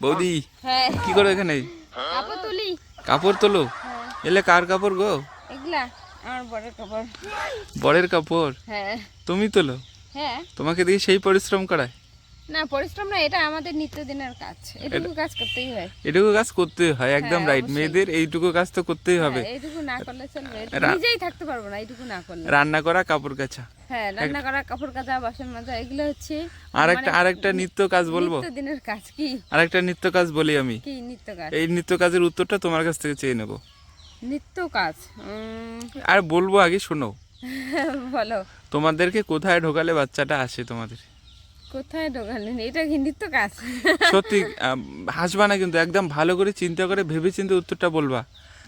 বৌদি হ্যাঁ কি করো এখানে? কাপড় তুলি। কাপড় তোলো? হ্যাঁ এলে কার কাপড় গো? এগুলা আমার বড়ের কাপড়। বরের কাপড় হ্যাঁ তুমি তোলো? হ্যাঁ তোমাকে দিয়ে সেই পরিশ্রম করায়? না পরিশ্রম না, এটা আমাদের নিত্যদিনের কাজ, এটুকু কাজ করতেই হয়। এটুকু কাজ করতে হয়, একদম হ্যাঁ, রাইট। অবশ্যই। মেয়েদের এইটুকু কাজ তো করতেই হবে। হ্যাঁ, এইটুকু না করলে চলবে, রা- নিজেই থাকতে পারবো না এইটুকু না করলে। রান্না করা, কাপড় কাচা। হ্যাঁ রান্না করা, কাপড় কাচা, বাসন মাজা, এগুলো হচ্ছে আরেকটা নিত্য কাজ বলবো। নিত্যদিনের কাজ। কি আরেকটা নিত্য কাজ বলি আমি। কি নিত্য কাজ? এই নিত্য কাজের উত্তরটা তোমার কাছ থেকে চেয়ে নেব। নিত্য কাজ আর বলবো, আগে শোনো। বলো। তোমাদেরকে কোথায় ঢোকালে বাচ্চাটা আসে তোমাদের? কোথায় ঢোকালেন? এটা কি নিত্য কাজ? সত্যি হাসবা না কিন্তু, একদম ভালো করে চিন্তা করে ভেবে চিন্তে উত্তরটা বলবা।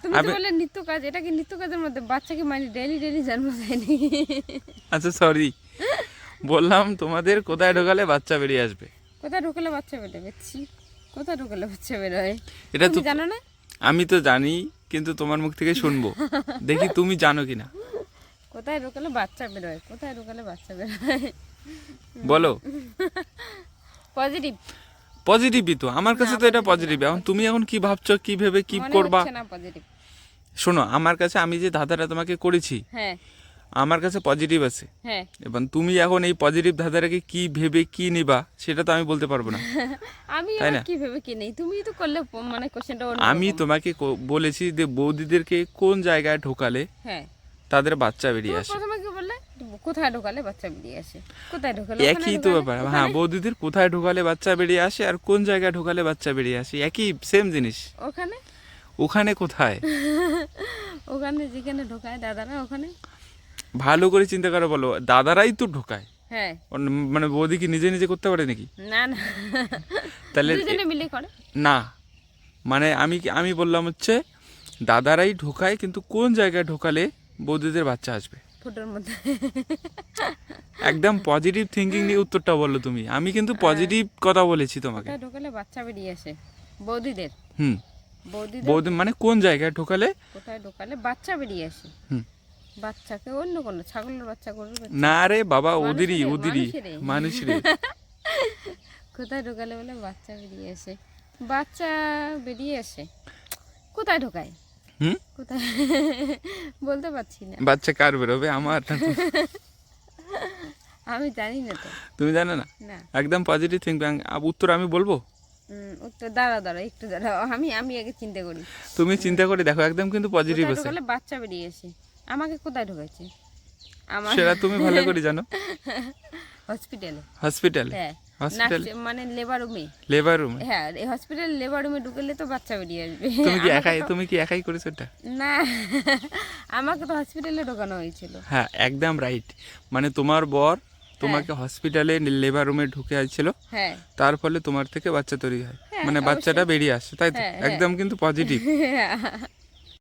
তুমি তো বললে নিত্য কাজ, এটা কি নিত্য কাজের মধ্যে? বাচ্চাকে মানে ডেইলি ডেইলি জন্ম দেয়নি। আচ্ছা সরি, বললাম তোমাদের কোথায় ঢোকালে বাচ্চা বেরিয়ে আসবে। কোথায় ঢোকালে বাচ্চা বেরোবে? কোথায় ঢোকালে বাচ্চা বেরোয়? এটা তো তুমি জানো না? আমি তো জানি, কিন্তু তোমার মুখ থেকে শুনবো, দেখি তুমি জানো কিনা। কোথায় ঢোকালে বাচ্চা বেরোয়? কোথায় ঢোকালে বাচ্চা বেরোয়? বলো। পজিটিভ। পজিটিভই তো, আমার কাছে তো এটা পজিটিভ। এখন তুমি এখন কি ভাবছো, কি ভেবে কি মনে করবা? হচ্ছে না পজিটিভ। শোনো, আমার কাছে আমি যে ধাঁধাটা তোমাকে করেছি, হ্যাঁ আমার কাছে পজিটিভ আছে। হ্যাঁ এবং তুমি এখন এই পজিটিভ ধাঁধাটাকে কি ভেবে কি নিবা সেটা তো আমি বলতে পারবো না, আমি তাই আবার না? কি ভেবে কি নেই, তুমি তো করলে মানে কোশ্চেনটা আমি তোমাকে বলেছি যে বৌদিদেরকে কোন জায়গায় ঢোকালে হ্যাঁ তাদের বাচ্চা বেরিয়ে তুমি আসে। প্রথমে কি বললে? কোথায় ঢোকালে বাচ্চা বেরিয়ে আসে? কোথায় ঢোকালে? একই তো ব্যাপার। হ্যাঁ, বৌদিদের কোথায় ঢোকালে বাচ্চা বেরিয়ে আসে আর কোন জায়গায় ঢোকালে বাচ্চা বেরিয়ে আসে, একই সেম জিনিস। ওখানে। ওখানে কোথায়? ওখানে যেখানে ঢোকায় দাদারা, ওখানে। ভালো করে চিন্তা করে বলো, দাদারাই তো ঢোকায়। হ্যাঁ মানে বৌদি কি নিজে নিজে করতে পারে নাকি? না না, তাহলে দুজনে মিলে করে। না, মানে আমি বললাম হচ্ছে দাদারাই ঢোকায়, কিন্তু কোন জায়গায় ঢোকালে বৌদিদের বাচ্চা আসবে। ফুটোর মধ্যে। একদম পজিটিভ থিঙ্কিং নিয়ে উত্তরটা বললো তুমি। আমি কিন্তু পজিটিভ কথা বলেছি তোমাকে। কোথায় ঢোকালে বাচ্চা বেরিয়ে আসে? বৌদিদের। হুম, বৌদিদের বৌদি মানে কোন জায়গায় ঢোকালে। কোথায় ঢোকালে বাচ্চা বেরিয়ে আসে? হুম, বাচ্চাকে অন্য কোনো ছাগলের বাচ্চা, গরুর বাচ্চা? না রে বাবা, ওদেরই মানুষেরে, ওদেরই মানুষেরে। মানুষরে। কোথায় ঢোকালে বলে বাচ্চা বেরিয়ে আসে? বাচ্চা বেরিয়ে আসে কোথায় ঢোকায়? হুম, কোথায়? বলতে পারছি না। বাচ্চা কার বেরোবে, আমার না তো? আমি জানি না তো। তুমি জানো না? না। একদম পজিটিভ থিঙ্কিং। উত্তর আমি বলবো? উত্তর দাঁড়া দাঁড়া একটু দাঁড়াও, আমি আগে চিন্তা করি। তুমি চিন্তা করে দেখো, একদম কিন্তু পজিটিভ কোথায় আছে। ঢোকালে বাচ্চা বেরিয়ে আসে? আমাকে কোথায় ঢোকাচ্ছে? আমার সেটা তুমি ভালো করে জানো। হসপিটালে। হসপিটালে? হ্যাঁ হসপিটালে মানে লেবার রুমে। লেবার রুমে? হ্যাঁ হসপিটাল লেবার রুমে ঢুকলে তো বাচ্চা বেরিয়ে আসবে। তুমি কি একাই করেছো এটা? না, আমাকে তো হসপিটালে ঢোকানো হয়েছিল। হ্যাঁ, একদম রাইট। মানে তোমার বর তোমাকে হসপিটালে লেবার রুমে ঢুকে আসছিল, হ্যাঁ তার ফলে তোমার থেকে বাচ্চা তৈরি হয়, হ্যাঁ, মানে বাচ্চাটা অবশ্যই। বেরিয়ে আসে, তাই তো? হ্যাঁ, হ্যাঁ। একদম কিন্তু পজিটিভ।